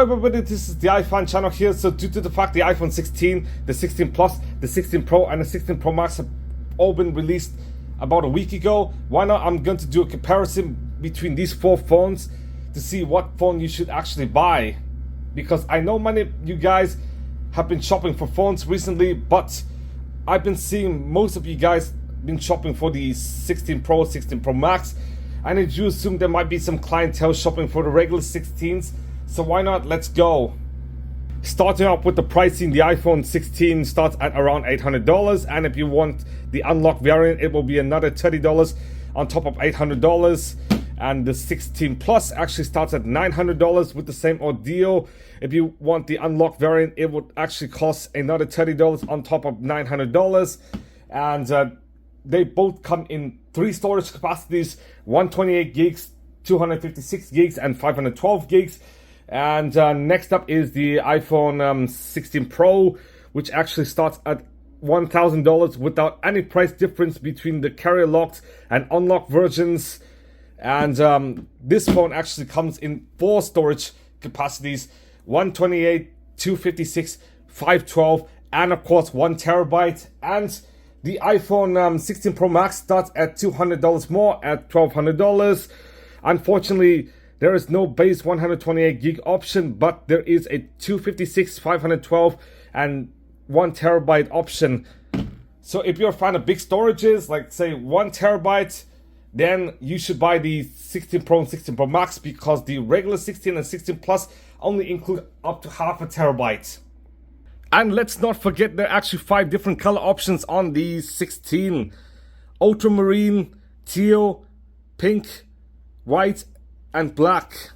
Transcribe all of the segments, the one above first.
everybody, this is the iPhone channel here. So due to the fact the iPhone 16, the 16 Plus, the 16 Pro and the 16 Pro Max have all been released about a week ago, why not I'm going to do a comparison between these four phones to see what phone you should actually buy. Because I know many of you guys have been shopping for phones recently, but I've been seeing most of you guys been shopping for the 16 Pro, 16 Pro Max, and I do assume there might be some clientele shopping for the regular 16s, so why not? Let's go. Starting off with the pricing, the iPhone 16 starts at around $800, and if you want the unlocked variant, it will be another $30 on top of $800. And the 16 Plus actually starts at $900 with the same ordeal. If you want the unlocked variant, it would actually cost another $30 on top of $900. And they both come in 3 storage capacities: 128 gigs, 256 gigs, and 512 gigs. And next up is the iPhone 16 Pro, which actually starts at $1,000 without any price difference between the carrier locked and unlocked versions. And this phone actually comes in 4 storage capacities: 128, 256, 512, and of course 1 terabyte. And the iPhone 16 Pro Max starts at $200 more at $1,200. Unfortunately, there is no base 128 gig option, but there is a 256, 512, and 1 terabyte option. So if you're a fan of big storages, like say 1 terabyte, then you should buy the 16 Pro and 16 Pro Max, because the regular 16 and 16 Plus only include up to half a terabyte. And let's not forget there are actually 5 different color options on the 16: ultramarine, teal, pink, white, and black.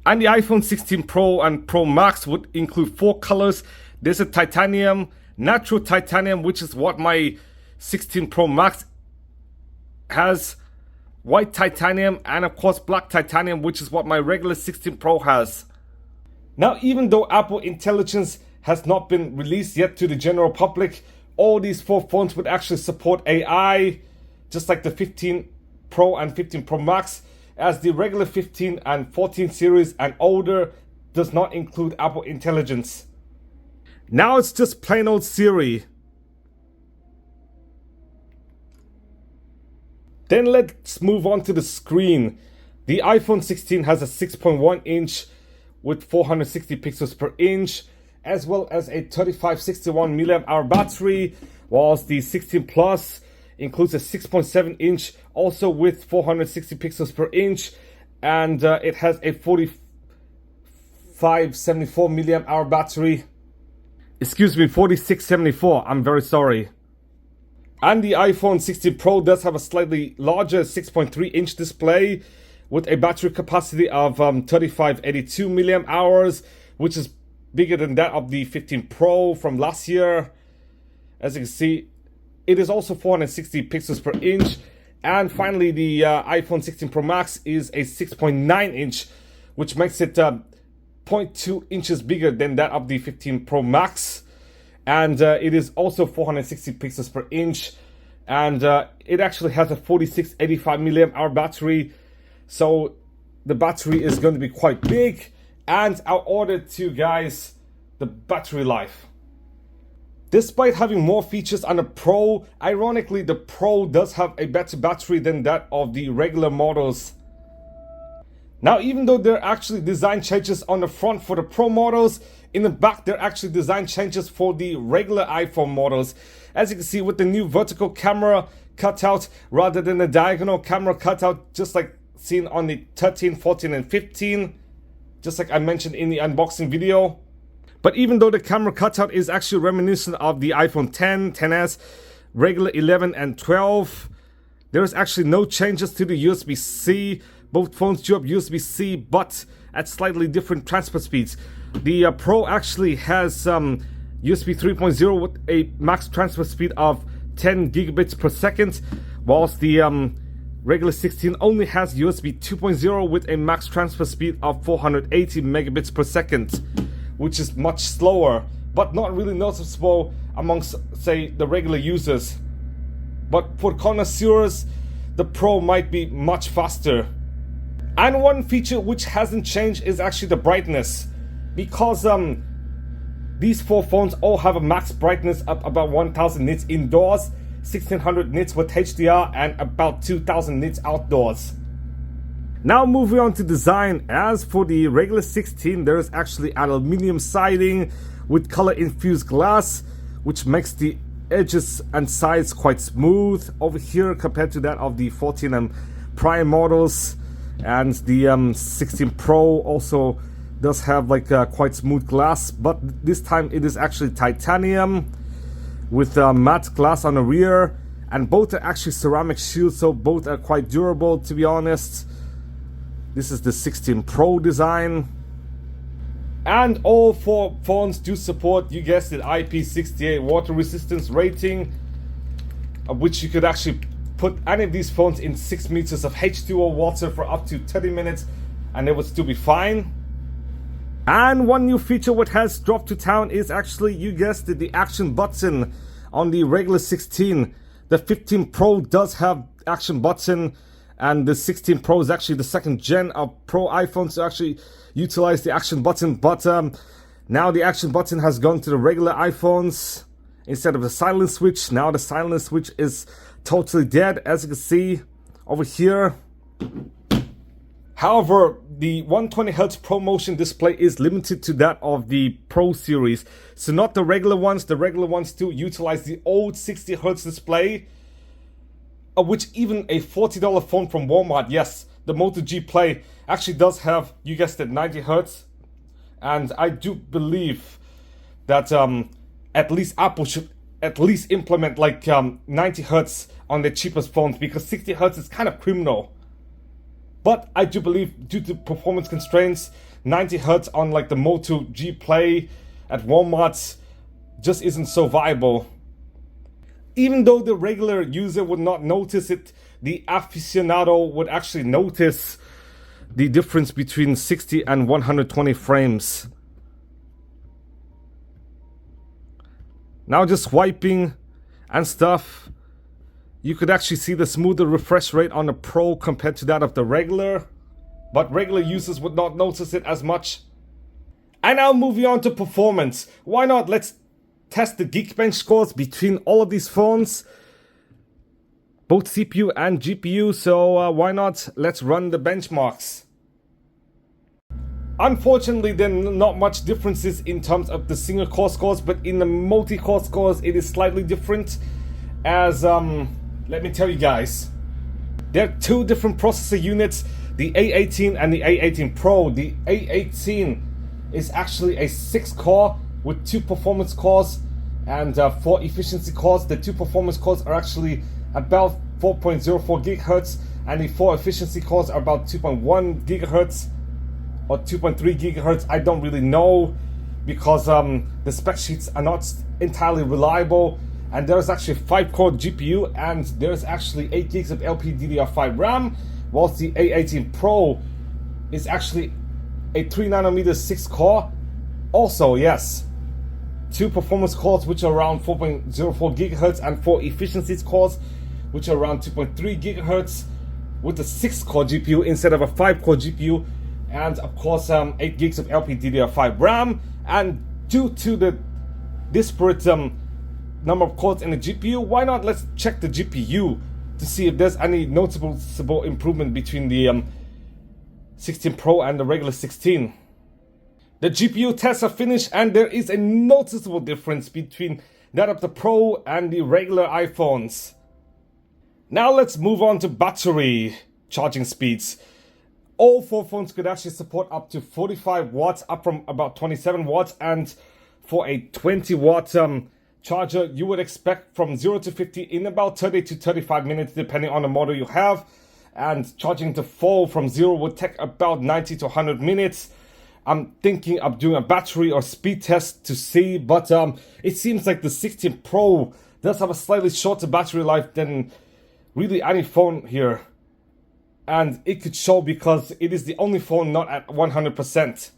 And the iPhone 16 Pro and Pro Max would include 4 colors. There's a titanium, natural titanium, which is what my 16 Pro Max has, white titanium, and of course black titanium, which is what my regular 16 Pro has. Now, even though Apple Intelligence has not been released yet to the general public, all these 4 phones would actually support AI, just like the 15 Pro and 15 Pro Max, as the regular 15 and 14 series and older does not include Apple Intelligence. Now it's just plain old Siri. Then let's move on to the screen. The iPhone 16 has a 6.1 inch with 460 pixels per inch, as well as a 3561 mAh battery, whilst the 16 Plus includes a 6.7 inch also with 460 pixels per inch, and it has a 4574 mAh battery. Excuse me, 4674, I'm very sorry. And the iPhone 16 Pro does have a slightly larger 6.3 inch display with a battery capacity of 3582 mAh, which is bigger than that of the 15 Pro from last year. As you can see, it is also 460 pixels per inch. And finally, the iPhone 16 Pro Max is a 6.9 inch, which makes it 0.2 inches bigger than that of the 15 Pro Max. And it is also 460 pixels per inch. And it actually has a 4685 mAh battery. So the battery is going to be quite big. And I'll order to you guys the battery life. Despite having more features on the Pro, ironically the Pro does have a better battery than that of the regular models. Now, even though there are actually design changes on the front for the Pro models, in the back there are actually design changes for the regular iPhone models. As you can see, with the new vertical camera cutout rather than the diagonal camera cutout, just like seen on the 13, 14, and 15, just like I mentioned in the unboxing video. But even though the camera cutout is actually reminiscent of the iPhone 10, 10s, regular 11 and 12, there is actually no changes to the USB-C. Both phones do have USB-C, but at slightly different transfer speeds. The Pro actually has USB 3.0 with a max transfer speed of 10 gigabits per second, whilst the regular 16 only has USB 2.0 with a max transfer speed of 480 megabits per second, which is much slower, but not really noticeable amongst, say, the regular users. But for connoisseurs, the Pro might be much faster. And one feature which hasn't changed is actually the brightness. because these four phones all have a max brightness up about 1000 nits indoors, 1600 nits with HDR, and about 2000 nits outdoors. Now moving on to design. As for the regular 16, there is actually aluminium siding with color infused glass, which makes the edges and sides quite smooth over here compared to that of the 14 and prior models. And the 16 Pro also does have like quite smooth glass, but this time it is actually titanium with matte glass on the rear, and both are actually ceramic shields, so both are quite durable, to be honest. This is the 16 Pro design. And all four phones do support, you guessed it, IP68 water resistance rating, which you could actually put any of these phones in 6 meters of H2O water for up to 30 minutes and they would still be fine. And one new feature what has dropped to town is actually, you guessed it, the action button on the regular 16. The 15 Pro does have action button, and the 16 Pro is actually the second gen of Pro iPhones to actually utilize the action button. But now the action button has gone to the regular iPhones instead of the silent switch. Now the silent switch is totally dead, as you can see over here. However, the 120Hz ProMotion display is limited to that of the Pro series. So not the regular ones. The regular ones still utilize the old 60Hz display, which even a $40 phone from Walmart, yes, the Moto G Play actually does have, you guessed it, 90Hz. And I do believe that at least Apple should at least implement like 90Hz on their cheapest phones, because 60Hz is kind of criminal. But I do believe, due to performance constraints, 90Hz on like the Moto G Play at Walmart just isn't so viable. Even though the regular user would not notice it, the aficionado would actually notice the difference between 60 and 120 frames. Now just swiping and stuff, you could actually see the smoother refresh rate on the Pro compared to that of the regular, but regular users would not notice it as much. And now moving on to performance. Why not? Let's test the Geekbench scores between all of these phones, both CPU and GPU. So why not? Let's run the benchmarks. Unfortunately, there are not much differences in terms of the single core scores, but in the multi-core scores, it is slightly different. As let me tell you guys, there are two different processor units, the A18 and the A18 Pro. The A18 is actually a 6-core with 2 performance cores and 4 efficiency cores. The 2 performance cores are actually about 4.04 gigahertz, and the 4 efficiency cores are about 2.1 gigahertz or 2.3 gigahertz. I don't really know, because the spec sheets are not entirely reliable. And there's actually a 5-core GPU, and there's actually 8 gigs of LPDDR5 RAM, whilst the A18 Pro is actually a 3nm 6-core. Also, yes, 2 performance cores which are around 4.04 gigahertz and 4 efficiency cores which are around 2.3 gigahertz, with a 6-core GPU instead of a 5-core GPU, and of course 8 gigs of LPDDR5 RAM. And due to the disparate number of cores in the GPU, why not let's check the GPU to see if there's any noticeable improvement between the 16 Pro and the regular 16. The GPU tests are finished, and there is a noticeable difference between that of the Pro and the regular iPhones. Now let's move on to battery charging speeds. All 4 phones could actually support up to 45 watts, up from about 27 watts, and for a 20 watt charger, you would expect from 0 to 50 in about 30 to 35 minutes, depending on the model you have. And charging to full from 0 would take about 90 to 100 minutes. I'm thinking of doing a battery or speed test to see, but it seems like the 16 Pro does have a slightly shorter battery life than really any phone here. And it could show, because it is the only phone not at 100%.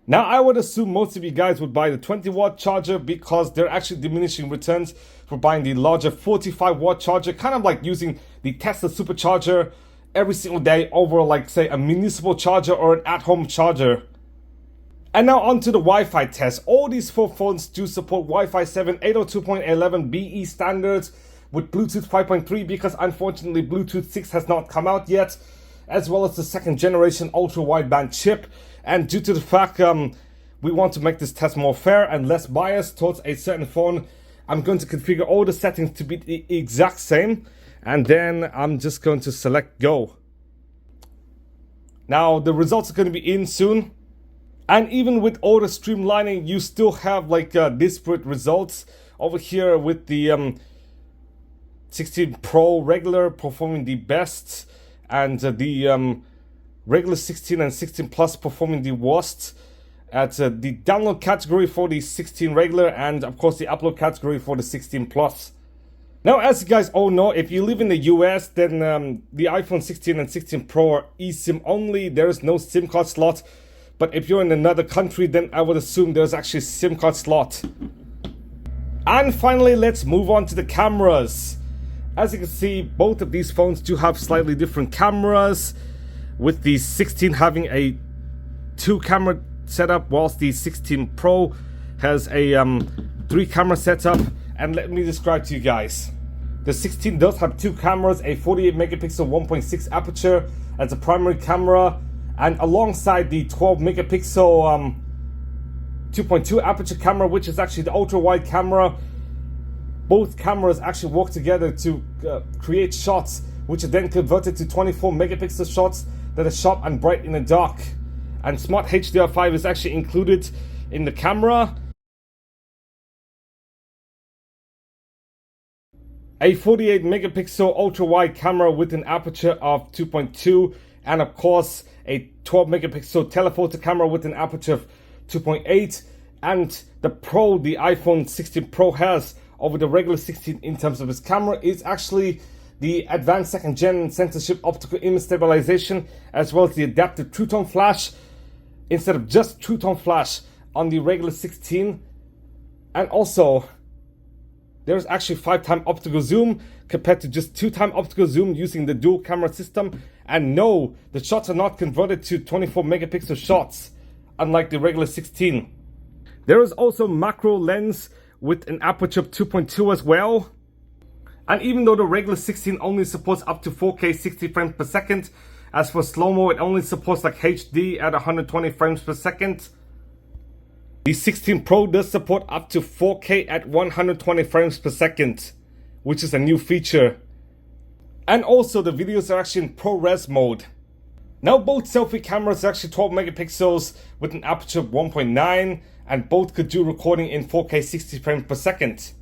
Now, I would assume most of you guys would buy the 20 watt charger, because they're actually diminishing returns for buying the larger 45 watt charger, kind of like using the Tesla supercharger every single day over, like, say, a municipal charger or an at-home charger. And now on to the Wi-Fi test. All these 4 phones do support Wi-Fi 7 802.11 BE standards with Bluetooth 5.3 because unfortunately Bluetooth 6 has not come out yet, as well as the 2nd generation ultra wideband chip. And due to the fact we want to make this test more fair and less biased towards a certain phone, I'm going to configure all the settings to be the exact same, and then I'm just going to select go. Now the results are going to be in soon. And even with all the streamlining, you still have like disparate results over here with the 16 Pro regular performing the best, and the regular 16 and 16 Plus performing the worst at the download category for the 16 regular, and of course the upload category for the 16 Plus. Now, as you guys all know, if you live in the US, then the iPhone 16 and 16 Pro are eSIM only. There is no SIM card slot. But if you're in another country, then I would assume there's actually a SIM card slot. And finally, let's move on to the cameras. As you can see, both of these phones do have slightly different cameras, with the 16 having a 2-camera setup, whilst the 16 Pro has a 3-camera setup. And let me describe to you guys. The 16 does have 2 cameras, a 48 megapixel 1.6 aperture as a primary camera, and alongside the 12 megapixel 2.2 aperture camera, which is actually the ultra wide camera. Both cameras actually work together to create shots which are then converted to 24 megapixel shots that are sharp and bright in the dark. And Smart HDR5 is actually included in the camera. A 48 megapixel ultra wide camera with an aperture of 2.2, and of course a 12 megapixel telephoto camera with an aperture of 2.8. And the Pro, the iPhone 16 Pro has over the regular 16 in terms of its camera is actually the advanced 2nd gen sensor chip optical image stabilization, as well as the adaptive True Tone flash instead of just True Tone flash on the regular 16. And also there's actually 5-time optical zoom compared to just 2-time optical zoom using the dual camera system. And no, the shots are not converted to 24 megapixel shots, unlike the regular 16. There is also macro lens with an aperture of 2.2 as well. And even though the regular 16 only supports up to 4K 60 frames per second, as for slow-mo it only supports like HD at 120 frames per second. The 16 Pro does support up to 4K at 120 frames per second, which is a new feature. And also the videos are actually in ProRes mode. Now both selfie cameras are actually 12 megapixels with an aperture of 1.9, and both could do recording in 4K 60 frames per second.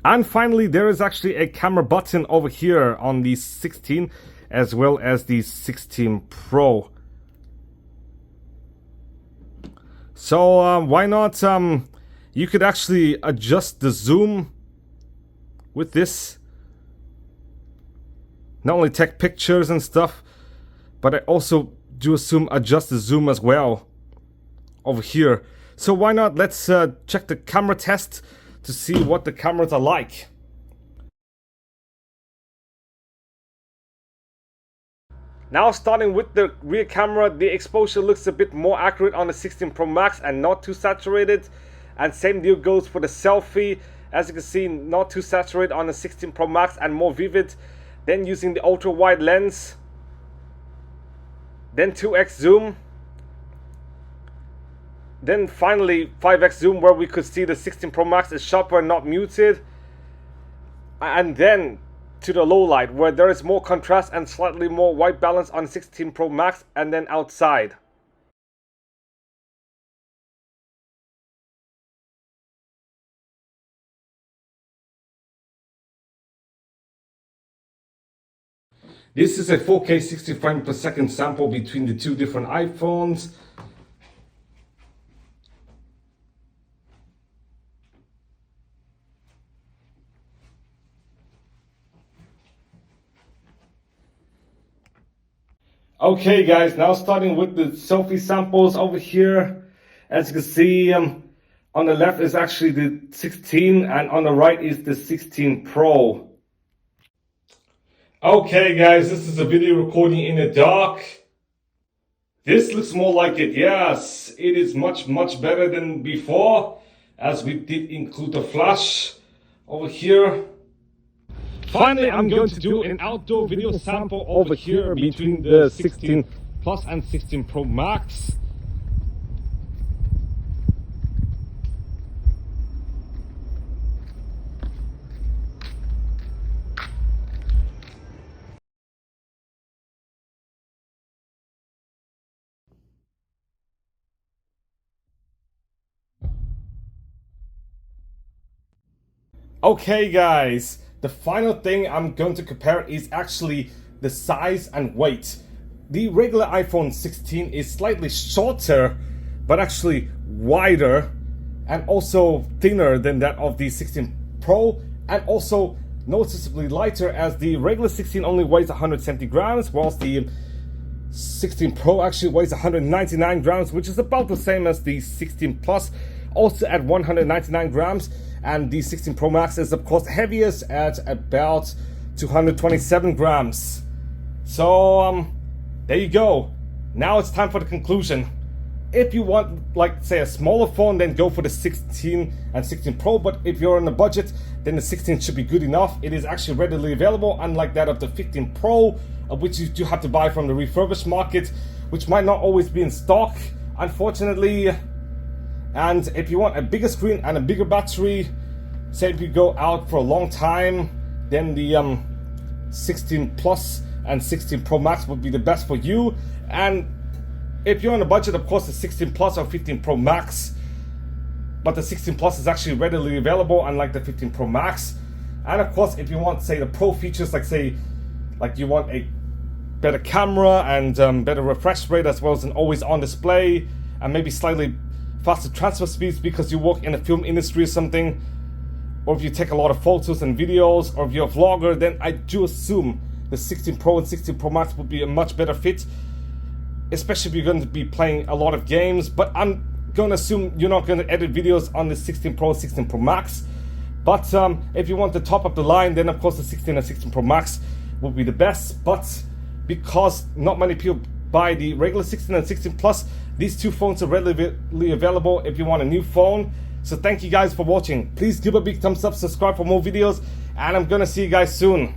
And finally, there is actually a camera button over here on the 16 as well as the 16 Pro. So why not, you could actually adjust the zoom with this. Not only take pictures and stuff, but I also do assume adjust the zoom as well over here. So why not, let's check the camera test to see what the cameras are like. Now starting with the rear camera, the exposure looks a bit more accurate on the 16 Pro Max and not too saturated. And same deal goes for the selfie. As you can see, not too saturated on the 16 Pro Max and more vivid. Then using the ultra wide lens, then 2x zoom, then finally 5x zoom, where we could see the 16 Pro Max is sharper and not muted, and then to the low light where there is more contrast and slightly more white balance on 16 Pro Max, and then outside. This is a 4K 60 frames per second sample between the two different iPhones. Okay guys, now starting with the selfie samples over here. As you can see, on the left is actually the 16 and on the right is the 16 Pro. Okay guys, this is a video recording in the dark. This looks more like it. Yes, it is much better than before, as we did include the flash over here. Finally, I'm going to do an outdoor video sample over here between the 16 Plus and 16 Pro Max. Okay guys, the final thing I'm going to compare is actually the size and weight. The regular iPhone 16 is slightly shorter, but actually wider and also thinner than that of the 16 Pro, and also noticeably lighter, as the regular 16 only weighs 170 grams, whilst the 16 Pro actually weighs 199 grams, which is about the same as the 16 Plus, also at 199 grams. And the 16 Pro Max is of course heaviest at about 227 grams. So there you go. Now it's time for the conclusion. If you want, like, say, a smaller phone, then go for the 16 and 16 Pro. But if you're on a budget, then the 16 should be good enough. It is actually readily available, unlike that of the 15 Pro, which you do have to buy from the refurbished market, which might not always be in stock, unfortunately. And if you want a bigger screen and a bigger battery, say if you go out for a long time, then the 16 Plus and 16 Pro Max would be the best for you. And if you're on a budget, of course, the 16 Plus or 15 Pro Max. But the 16 Plus is actually readily available, unlike the 15 Pro Max. And of course, if you want, say, the Pro features, like you want a better camera and better refresh rate, as well as an always-on display, and maybe slightly faster transfer speeds because you work in the film industry or something, or if you take a lot of photos and videos, or if you're a vlogger, then I do assume the 16 Pro and 16 Pro Max would be a much better fit, especially if you're going to be playing a lot of games. But I'm going to assume you're not going to edit videos on the 16 Pro and 16 Pro Max. But if you want the top of the line, then of course the 16 and 16 Pro Max would be the best. But because not many people buy the regular 16 and 16 Plus, these two phones are readily available if you want a new phone. So thank you guys for watching. Please give a big thumbs up, subscribe for more videos, and I'm gonna see you guys soon.